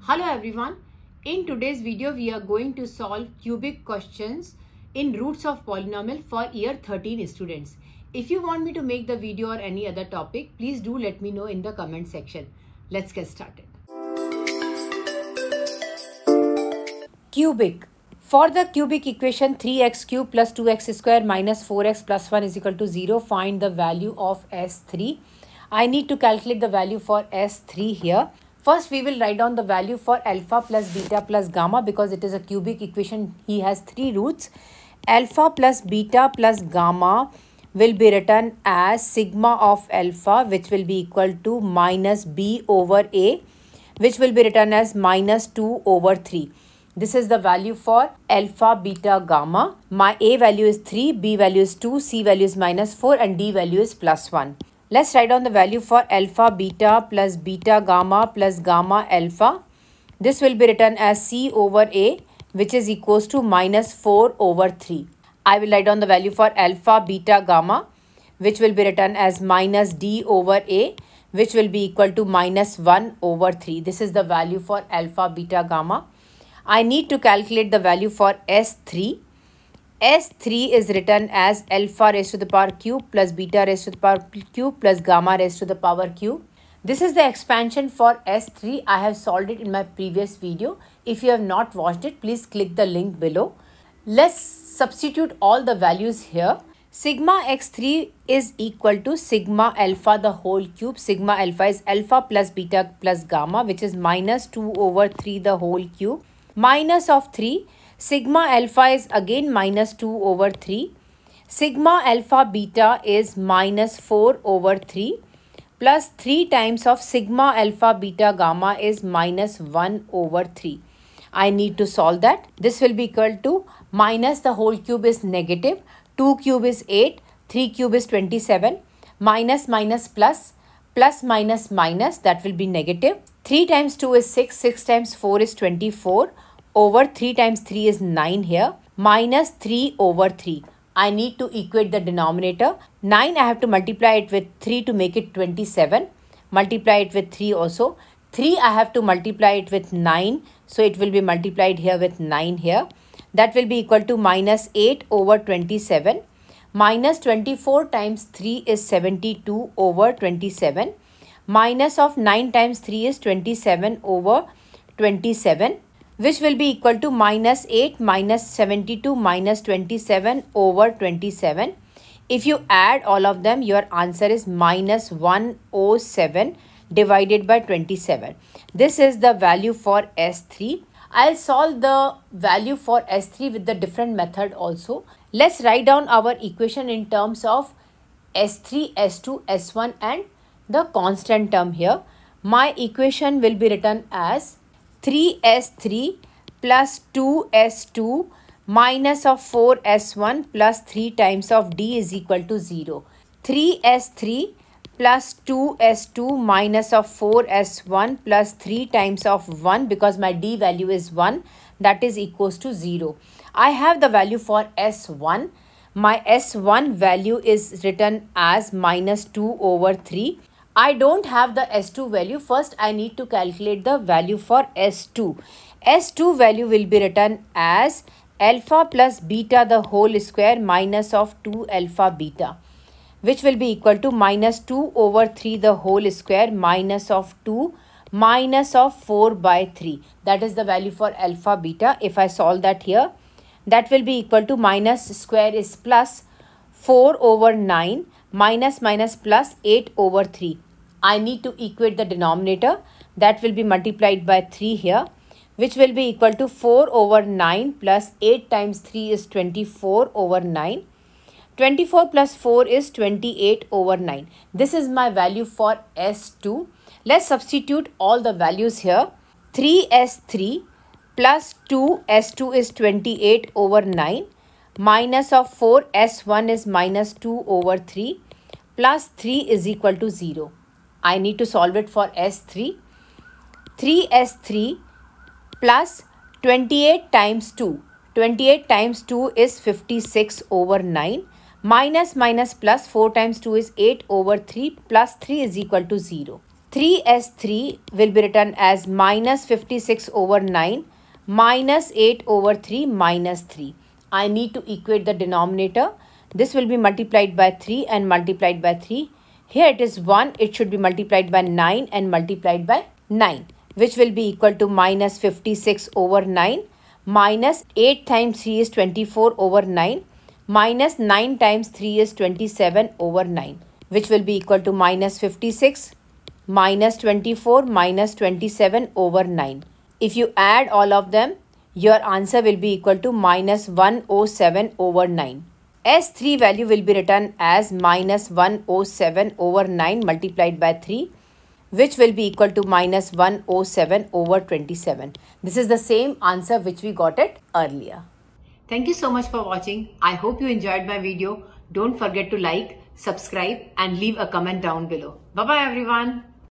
Hello everyone. In today's video we are going to solve cubic questions in roots of polynomial for year 13 students. If you want me to make the video or any other topic, please do let me know in the comment section. Let's get started. Cubic. For the cubic equation 3x cube plus 2x square minus 4x plus 1 is equal to 0, find the value of S3. I need to calculate the value for S3 here. First, we will write down the value for alpha plus beta plus gamma because it is a cubic equation. He has three roots. Alpha plus beta plus gamma will be written as sigma of alpha, which will be equal to minus b over a, which will be written as minus 2 over 3. This is the value for alpha, beta, gamma. My a value is 3, b value is 2, c value is minus 4 and d value is plus 1. Let's write down the value for alpha beta plus beta gamma plus gamma alpha. This will be written as c over a, which is equals to minus 4 over 3. I will write down the value for alpha beta gamma, which will be written as minus d over a, which will be equal to minus 1 over 3. This is the value for alpha beta gamma. I need to calculate the value for S3. S3 is written as alpha raised to the power cube plus beta raised to the power cube plus gamma raised to the power cube. This is the expansion for S3. I have solved it in my previous video. If you have not watched it, please click the link below. Let's substitute all the values here. Sigma x3 is equal to sigma alpha the whole cube. Sigma alpha is alpha plus beta plus gamma, which is minus 2 over 3 the whole cube. Minus of 3. Sigma alpha is again minus 2 over 3. Sigma alpha beta is minus 4 over 3 plus 3 times of sigma alpha beta gamma is minus 1 over 3. I need to solve that. This will be equal to minus the whole cube is negative. 2 cube is 8. 3 cube is 27. Minus minus plus. Plus minus minus, that will be negative. 3 times 2 is 6. 6 times 4 is 24. Over 3 times 3 is 9 here. Minus 3 over 3. I need to equate the denominator. 9 I have to multiply it with 3 to make it 27. Multiply it with 3 also. 3 I have to multiply it with 9. So it will be multiplied here with 9 here. That will be equal to minus 8 over 27. Minus 24 times 3 is 72 over 27. Minus of 9 times 3 is 27 over 27. Which will be equal to minus 8 minus 72 minus 27 over 27. If you add all of them, your answer is minus 107 divided by 27. This is the value for S3. I'll solve the value for S3 with the different method also. Let's write down our equation in terms of S3, S2, S1 and the constant term here. My equation will be written as 3s3 plus 2s2 minus of 4s1 plus 3 times of d is equal to 0. 3s3 plus 2s2 minus of 4s1 plus 3 times of 1 because my d value is 1, that is equals to 0. I have the value for s1. My s1 value is written as minus 2 over 3. I don't have the S2 value. First, I need to calculate the value for S2. S2 value will be written as alpha plus beta the whole square minus of 2 alpha beta, which will be equal to minus 2 over 3 the whole square minus of 2 minus of 4 by 3. That is the value for alpha beta. If I solve that here, that will be equal to minus square is plus 4 over 9 minus minus plus 8 over 3. I need to equate the denominator. That will be multiplied by 3 here, which will be equal to 4 over 9 plus 8 times 3 is 24 over 9. 24 plus 4 is 28 over 9. This is my value for S2. Let's substitute all the values here. 3S3 plus 2S2 is 28 over 9. Minus of 4S1 is minus 2 over 3 plus 3 is equal to 0. I need to solve it for S3. 3S3 plus 28 times 2. 28 times 2 is 56 over 9. Minus minus plus 4 times 2 is 8 over 3 plus 3 is equal to 0. 3s3 will be written as minus 56 over 9 minus 8 over 3 minus 3. I need to equate the denominator. This will be multiplied by 3 and multiplied by 3. Here it is 1. It should be multiplied by 9 and multiplied by 9, which will be equal to minus 56 over 9 minus 8 times 3 is 24 over 9 minus 9 times 3 is 27 over 9, which will be equal to minus 56 minus 24 minus 27 over 9. If you add all of them, your answer will be equal to minus 107 over 9. S3 value will be written as minus 107 over 9 multiplied by 3, which will be equal to minus 107 over 27. This is the same answer which we got it earlier. Thank you so much for watching. I hope you enjoyed my video. Don't forget to like, subscribe and leave a comment down below. Bye-bye everyone.